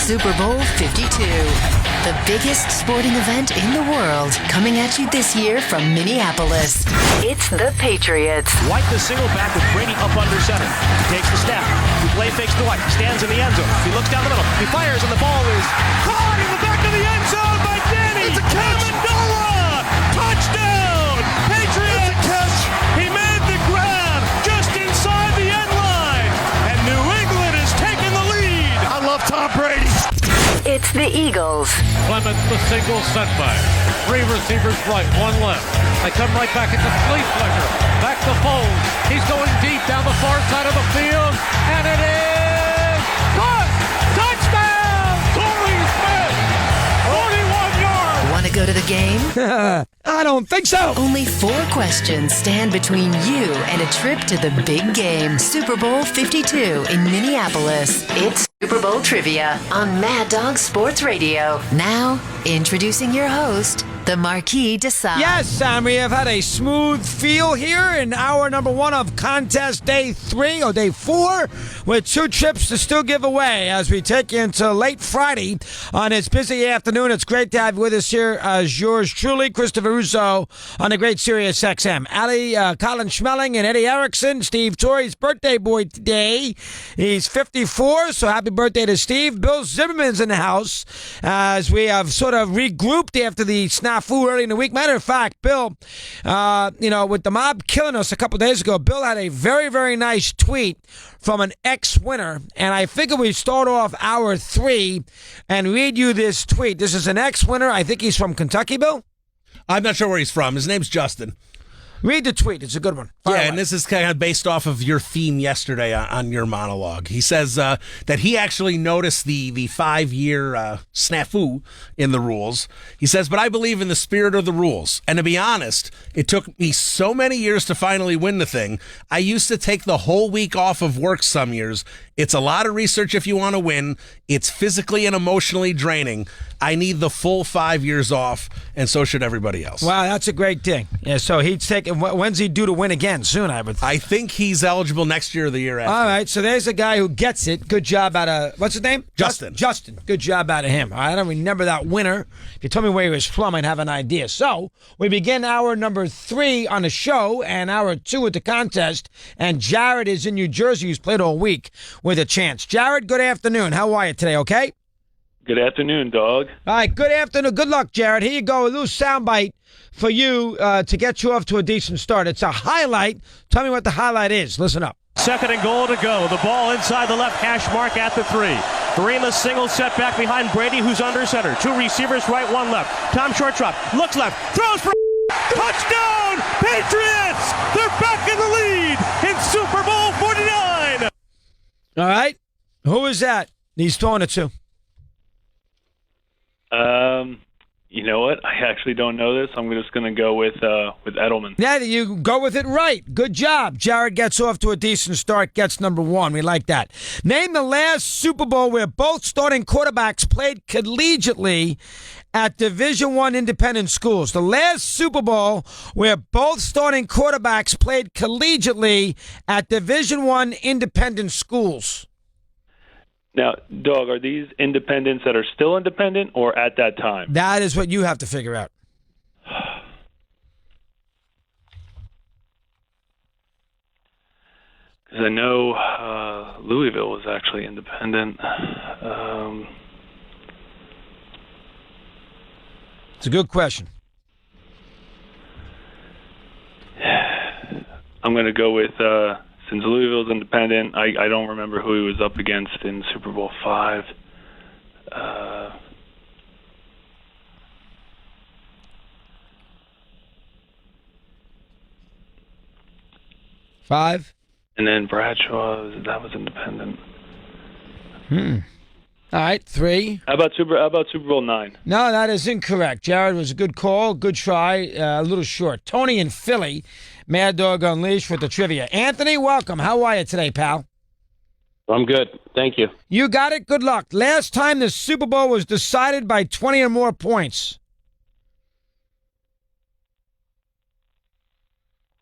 Super Bowl 52. The biggest sporting event in the world coming at you this year from Minneapolis. It's the Patriots. White the single back with Brady up under center. He takes the snap. He play fakes to White. Stands in the end zone. He looks down the middle. He fires and the ball is caught in the back of the end zone by Danny. It's a catch. Amendola. Touchdown. Patriots. It's a catch. He made the grab just inside the end line. And New England is taking the lead. I love Tom Brady. It's the Eagles. Clements the single set back. 3 receivers right, 1 left. They come right back at the flea flicker. Back to Foles. He's going deep down the far side of the field. And it is good. Touchdown! Torrey Smith. 41 yards. Want to go to the game? I don't think so. Only 4 questions stand between you and a trip to the big game. Super Bowl 52 in Minneapolis. It's Super Bowl Trivia on Mad Dog Sports Radio. Now, introducing your host, the Marquis decides. Yes, Sam, we have had a smooth feel here in hour number 1 of contest day 3 or day 4 with 2 trips to still give away as we take you into late Friday on this busy afternoon. It's great to have you with us here as yours truly, Christopher Russo on the great SiriusXM. Ali, Colin Schmeling and Eddie Erickson, Steve Torrey's birthday boy today. He's 54, so happy birthday to Steve. Bill Zimmerman's in the house as we have sort of regrouped after the snafu early in the week. Matter of fact, Bill, with the mob killing us a couple days ago, Bill had a very, very nice tweet from an ex-winner, and I figure we start off hour 3 and read you this tweet. This is an ex-winner. I think he's from Kentucky, Bill? I'm not sure where he's from. His name's Justin. Read the tweet. It's a good one. Fire away. And this is kind of based off of your theme yesterday on your monologue. He says that he actually noticed the 5-year snafu in the rules. He says, but I believe in the spirit of the rules. And to be honest, it took me so many years to finally win the thing. I used to take the whole week off of work some years. It's a lot of research if you want to win. It's physically and emotionally draining. I need the full 5 years off, and so should everybody else. Wow, that's a great thing. Yeah, so he's taking. When's he due to win again? Soon, I would think. I think he's eligible next year or the year after. All right, so there's a guy who gets it. Good job out of, what's his name? Justin. Justin. Good job out of him. All right, I don't remember that winner. If you told me where he was from, I'd have an idea. So we begin hour number 3 on the show and hour 2 with the contest. And Jared is in New Jersey, who's played all week with a chance. Jared, good afternoon. How are you today, okay? Good afternoon, dog. All right, good afternoon. Good luck, Jared. Here you go, a little soundbite for you to get you off to a decent start. It's a highlight. Tell me what the highlight is. Listen up. 2nd and goal to go. The ball inside the left hash mark at the 3. 3 in the single set back behind Brady, who's under center. 2 receivers right, 1 left. Tom short drop. Looks left. Throws for touchdown! Patriots! They're back in the lead in Super Bowl 49! All right. Who is that he's throwing it to? You know what? I actually don't know this. I'm just going to go with Edelman. Yeah, you go with it right. Good job. Jared gets off to a decent start, gets number 1. We like that. Name the last Super Bowl where both starting quarterbacks played collegiately at Division I independent schools. The last Super Bowl where both starting quarterbacks played collegiately at Division I independent schools. Now, dog, are these independents that are still independent or at that time? That is what you have to figure out. Because I know Louisville was actually independent. It's a good question. I'm going to go with, since Louisville's independent, I don't remember who he was up against in Super Bowl 5. 5. And then Bradshaw, that was independent. All right, 3. How about Super Bowl 9? No, that is incorrect. Jared was a good call, good try, a little short. Tony in Philly, Mad Dog Unleashed with the trivia. Anthony, welcome. How are you today, pal? I'm good. Thank you. You got it. Good luck. Last time the Super Bowl was decided by 20 or more points.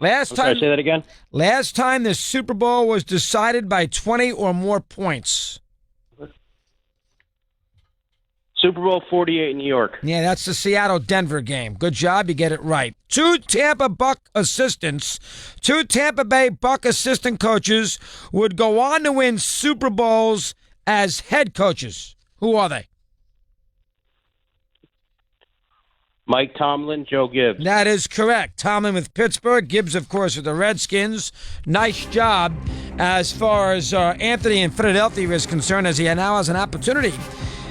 Sorry, say that again? Last time the Super Bowl was decided by 20 or more points. Super Bowl 48 in New York. Yeah, that's the Seattle-Denver game. Good job. You get it right. Two Tampa Bay Buck assistant coaches would go on to win Super Bowls as head coaches. Who are they? Mike Tomlin, Joe Gibbs. That is correct. Tomlin with Pittsburgh, Gibbs, of course, with the Redskins. Nice job as far as Anthony in Philadelphia is concerned, as he now has an opportunity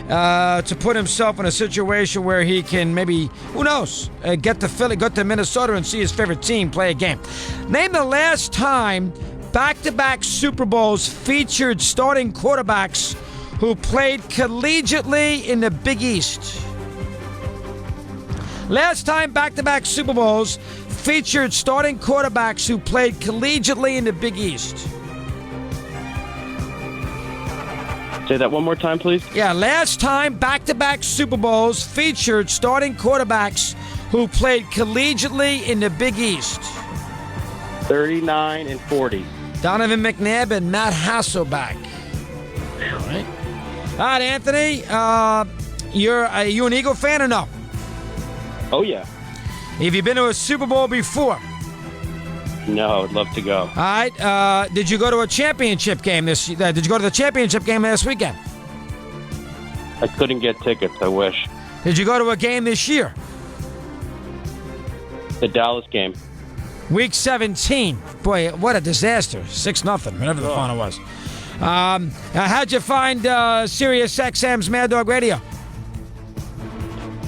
to put himself in a situation where he can maybe, who knows, get to Philly, go to Minnesota and see his favorite team play a game. Name the last time back-to-back Super Bowls featured starting quarterbacks who played collegiately in the Big East. Last time back-to-back Super Bowls featured starting quarterbacks who played collegiately in the Big East. Say that one more time, please. Yeah, last time back-to-back Super Bowls featured starting quarterbacks who played collegiately in the Big East. 39 and 40. Donovan McNabb and Matt Hasselbeck. All right, Anthony, are you an Eagle fan or no? Oh, yeah. Have you been to a Super Bowl before? No, I'd love to go. All right. Did you go to a championship game did you go to the championship game last weekend? I couldn't get tickets. I wish. Did you go to a game this year? The Dallas game. Week 17. Boy, what a disaster. 6-0, whatever the final was. How'd you find SiriusXM's Mad Dog Radio?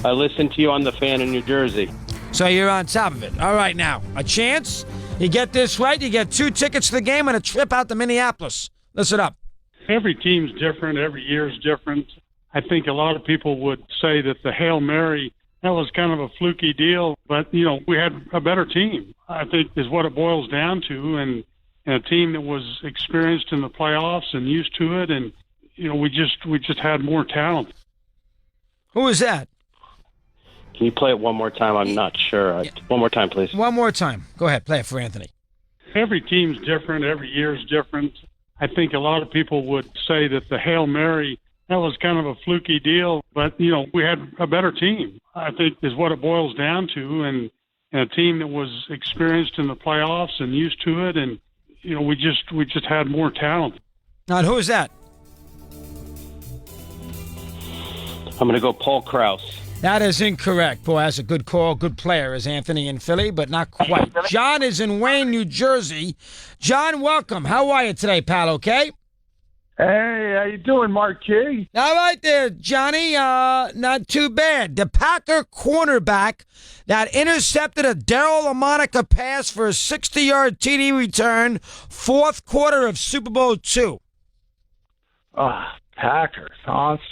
I listened to you on The Fan in New Jersey. So you're on top of it. All right, now, a chance. You get this right, you get 2 tickets to the game and a trip out to Minneapolis. Listen up. Every team's different. Every year's different. I think a lot of people would say that the Hail Mary, that was kind of a fluky deal, but, we had a better team, I think, is what it boils down to, and a team that was experienced in the playoffs and used to it, and, we just had more talent. Who is that? Can you play it one more time? I'm not sure. One more time, please. One more time. Go ahead. Play it for Anthony. Every team's different. Every year's different. I think a lot of people would say that the Hail Mary, that was kind of a fluky deal, but, we had a better team, I think, is what it boils down to, and a team that was experienced in the playoffs and used to it, and, we just had more talent. Now, who is that? I'm going to go Paul Krause. That is incorrect. Boy, that's a good call. Good player is Anthony in Philly, but not quite. John is in Wayne, New Jersey. John, welcome. How are you today, pal? Okay? Hey, how you doing, Marquis? All right there, Johnny. Not too bad. The Packer cornerback that intercepted a Daryl LaMonica pass for a 60-yard TD return, fourth quarter of Super Bowl II. Packers,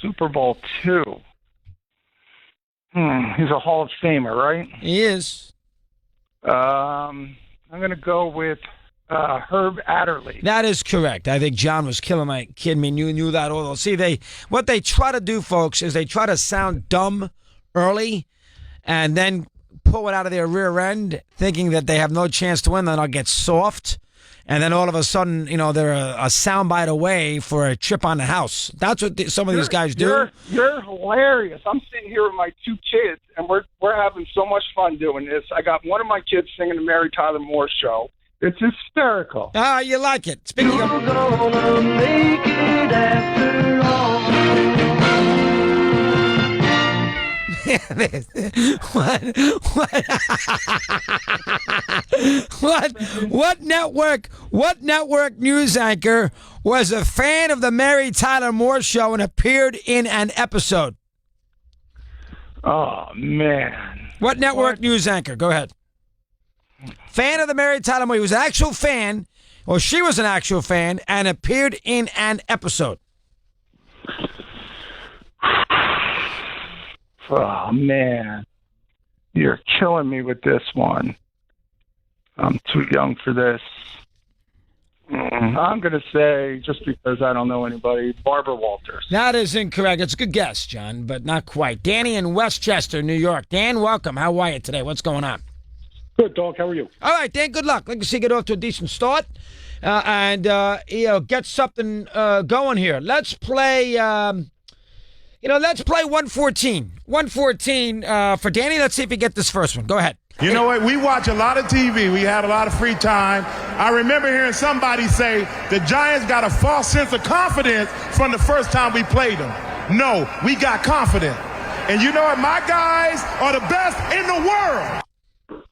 Super Bowl II. He's a Hall of Famer, right? He is. I'm going to go with Herb Adderley. That is correct. I think John was killing my kid. Me knew that all. See, what they try to do, folks, is they try to sound dumb early and then pull it out of their rear end, thinking that they have no chance to win. Then I'll get soft. And then all of a sudden, they're a soundbite away for a trip on the house. That's what some of these guys do. You're hilarious. I'm sitting here with my 2 kids, and we're having so much fun doing this. I got one of my kids singing the Mary Tyler Moore Show. It's hysterical. Ah, you like it. Speaking of... gonna make it after all. What network news anchor was a fan of the Mary Tyler Moore Show and appeared in an episode? Oh, man. What network news anchor? Go ahead. Fan of the Mary Tyler Moore. He was an actual fan, or she was an actual fan, and appeared in an episode. Oh, man. You're killing me with this one. I'm too young for this. I'm going to say, just because I don't know anybody, Barbara Walters. That is incorrect. It's a good guess, John, but not quite. Danny in Westchester, New York. Dan, welcome. How are you today? What's going on? Good, dog. How are you? All right, Dan, good luck. Like to see you get off to a decent start and get something going here. Let's play Let's play 114. 114 for Danny. Let's see if we get this first one. Go ahead. You know what? We watch a lot of TV. We had a lot of free time. I remember hearing somebody say the Giants got a false sense of confidence from the first time we played them. No, we got confident. And you know what? My guys are the best in the world.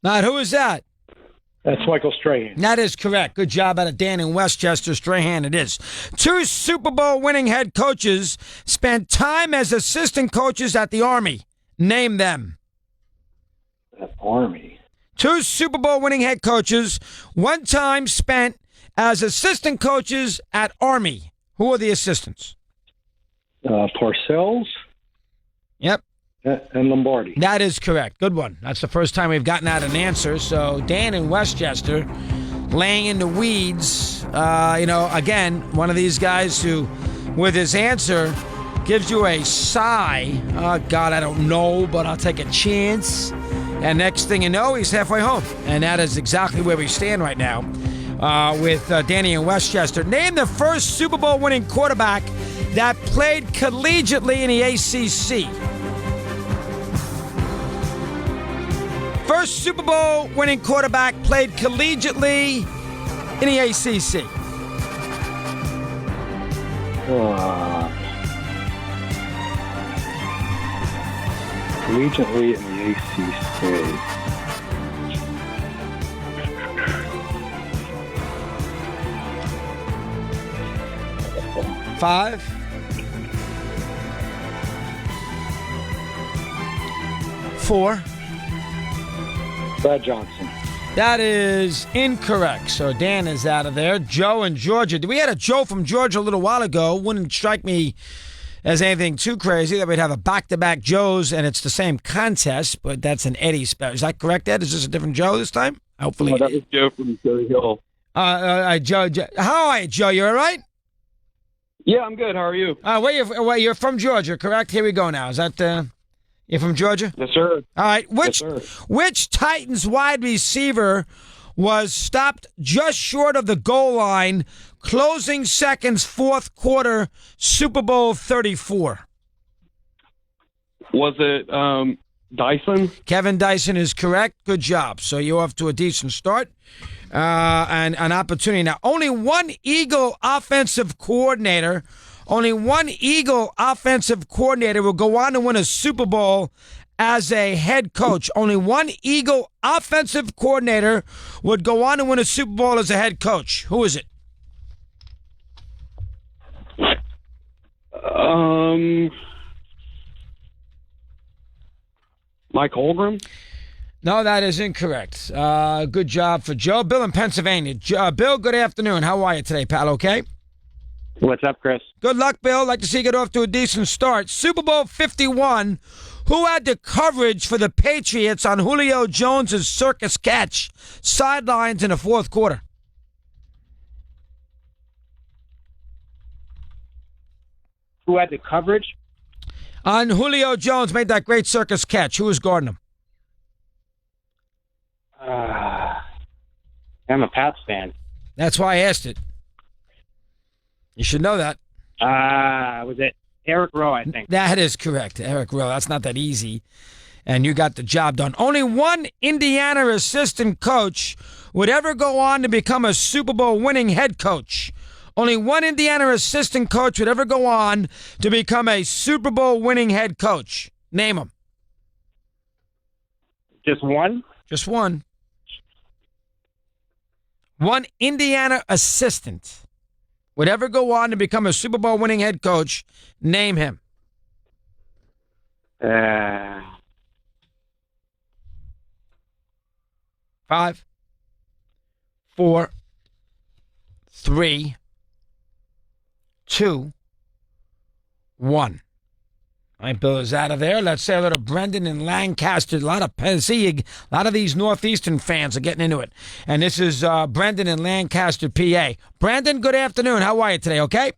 Now, who is that? That's Michael Strahan. That is correct. Good job out of Dan in Westchester. Strahan it is. 2 Super Bowl winning head coaches spent time as assistant coaches at the Army. Name them. Army. 2 Super Bowl winning head coaches, one time spent as assistant coaches at Army. Who are the assistants? Parcells. Yep. And Lombardi. That is correct. Good one. That's the first time we've gotten out an answer. So Dan in Westchester laying in the weeds. Again, one of these guys who, with his answer, gives you a sigh. Oh, God, I don't know, but I'll take a chance. And next thing you know, he's halfway home. And that is exactly where we stand right now with Danny in Westchester. Name the first Super Bowl winning quarterback that played collegiately in the ACC. First Super Bowl winning quarterback played collegiately in the ACC. Collegiately in the ACC. Five. 4. Brad Johnson. That is incorrect. So Dan is out of there. Joe in Georgia. We had a Joe from Georgia a little while ago. Wouldn't strike me as anything too crazy that we'd have a back-to-back Joes and it's the same contest, but that's an Eddie spell. Is that correct, Ed? Is this a different Joe this time? Hopefully. No, that was Joe from Cherry Hill. Joe. How are you, Joe? You all right? Yeah, I'm good. How are you? You're from Georgia, correct? Here we go now. Is that... You're from Georgia? Yes, sir. All right. Yes, sir. Which Titans wide receiver was stopped just short of the goal line, closing seconds, fourth quarter, Super Bowl 34? Was it Dyson? Kevin Dyson is correct. Good job. So you're off to a decent start and an opportunity. Now, only one Eagle offensive coordinator will go on to win a Super Bowl as a head coach. Only one Eagle offensive coordinator would go on to win a Super Bowl as a head coach. Who is it? Mike Holmgren? No, that is incorrect. Good job for Joe. Bill in Pennsylvania. Bill, good afternoon. How are you today, pal? Okay? What's up, Chris? Good luck, Bill. Like to see you get off to a decent start. Super Bowl 51. Who had the coverage for the Patriots on Julio Jones' circus catch sidelines in the fourth quarter? Who had the coverage? On Julio Jones made that great circus catch. Who was guarding him? I'm a Pats fan. That's why I asked it. You should know that. Was it Eric Rowe, I think? That is correct, Eric Rowe. That's not that easy. And you got the job done. Only one Indiana assistant coach would ever go on to become a Super Bowl winning head coach. Only one Indiana assistant coach would ever go on to become a Super Bowl winning head coach. Name him. Just one? Just one. One Indiana assistant would ever go on to become a Super Bowl winning head coach. Name him. 5, 4, 3, 2, 1. All right, Bill is out of there. Let's say a little Brendan in Lancaster. A lot of these Northeastern fans are getting into it. And this is Brendan in Lancaster, PA. Brandon, good afternoon. How are you today, okay?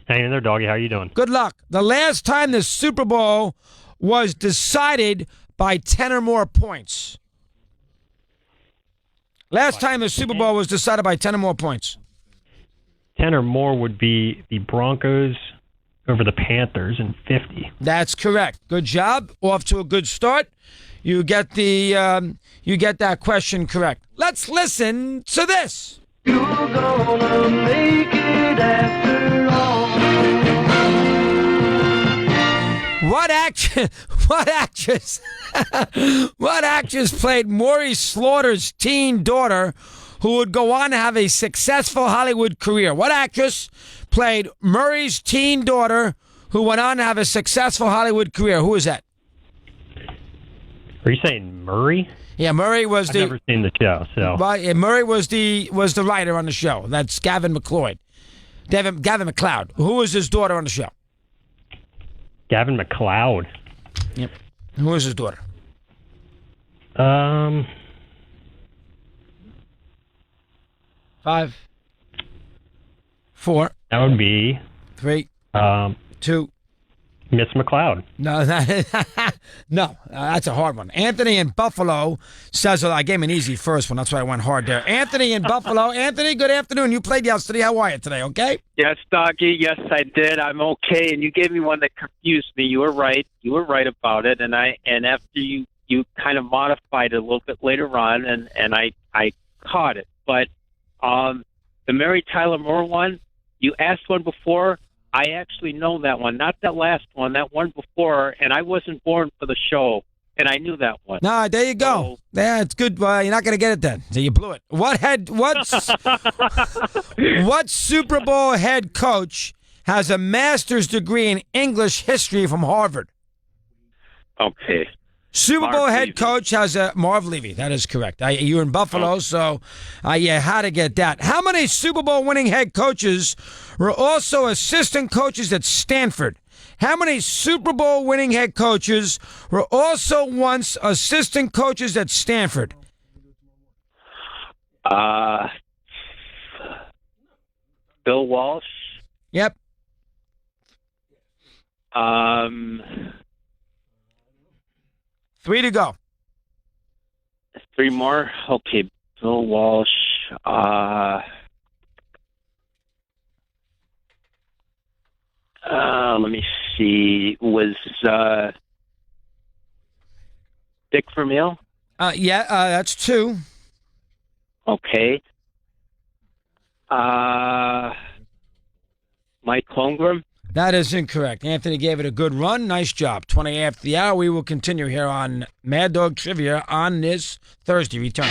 Hanging in there, doggy. How are you doing? Good luck. The last time the Super Bowl was decided by 10 or more points. Last time the Super Bowl was decided by 10 or more points. 10 or more would be the Broncos over the Panthers in 50. That's correct. Good job. Off to a good start. You get that question correct. Let's listen to this. You're gonna make it after all. What actress played Maurice Slaughter's teen daughter who would go on to have a successful Hollywood career? What actress played Murray's teen daughter who went on to have a successful Hollywood career? Who is that? Are you saying Murray? Yeah, Murray was I've never seen the show, so. Well, yeah, Murray was the writer on the show. That's Gavin McLeod. Gavin McLeod. Who was his daughter on the show? Gavin McLeod. Yep. Who was his daughter? 5, 4. That would be 3. 2. Miss McLeod. No, that's a hard one. Anthony in Buffalo says, I gave him an easy first one. That's why I went hard there. Anthony in Buffalo. Anthony, good afternoon. You played yesterday. How are you today, okay? Yes, Doggy. Yes, I did. I'm okay. And you gave me one that confused me. You were right. You were right about it. And after you kind of modified it a little bit later on, and I caught it. But the Mary Tyler Moore one, you asked one before. I actually know that one, not that last one, that one before, and I wasn't born for the show, and I knew that one. No, there you go. Yeah, it's good. You're not going to get it then. So you blew it. What Super Bowl head coach has a master's degree in English history from Harvard? Okay. Super Bowl head coach has a Marv Levy. That is correct. You're in Buffalo, so how to get that. How many Super Bowl winning head coaches were also assistant coaches at Stanford? How many Super Bowl winning head coaches were also once assistant coaches at Stanford? Bill Walsh. Yep. 3 to go. 3 more. Okay, Bill Walsh. Let me see. Was Dick Vermeil? That's 2. Okay. Mike Holmgren? That is incorrect. Anthony gave it a good run. Nice job. 20 after the hour. We will continue here on Mad Dog Trivia on this Thursday. Return.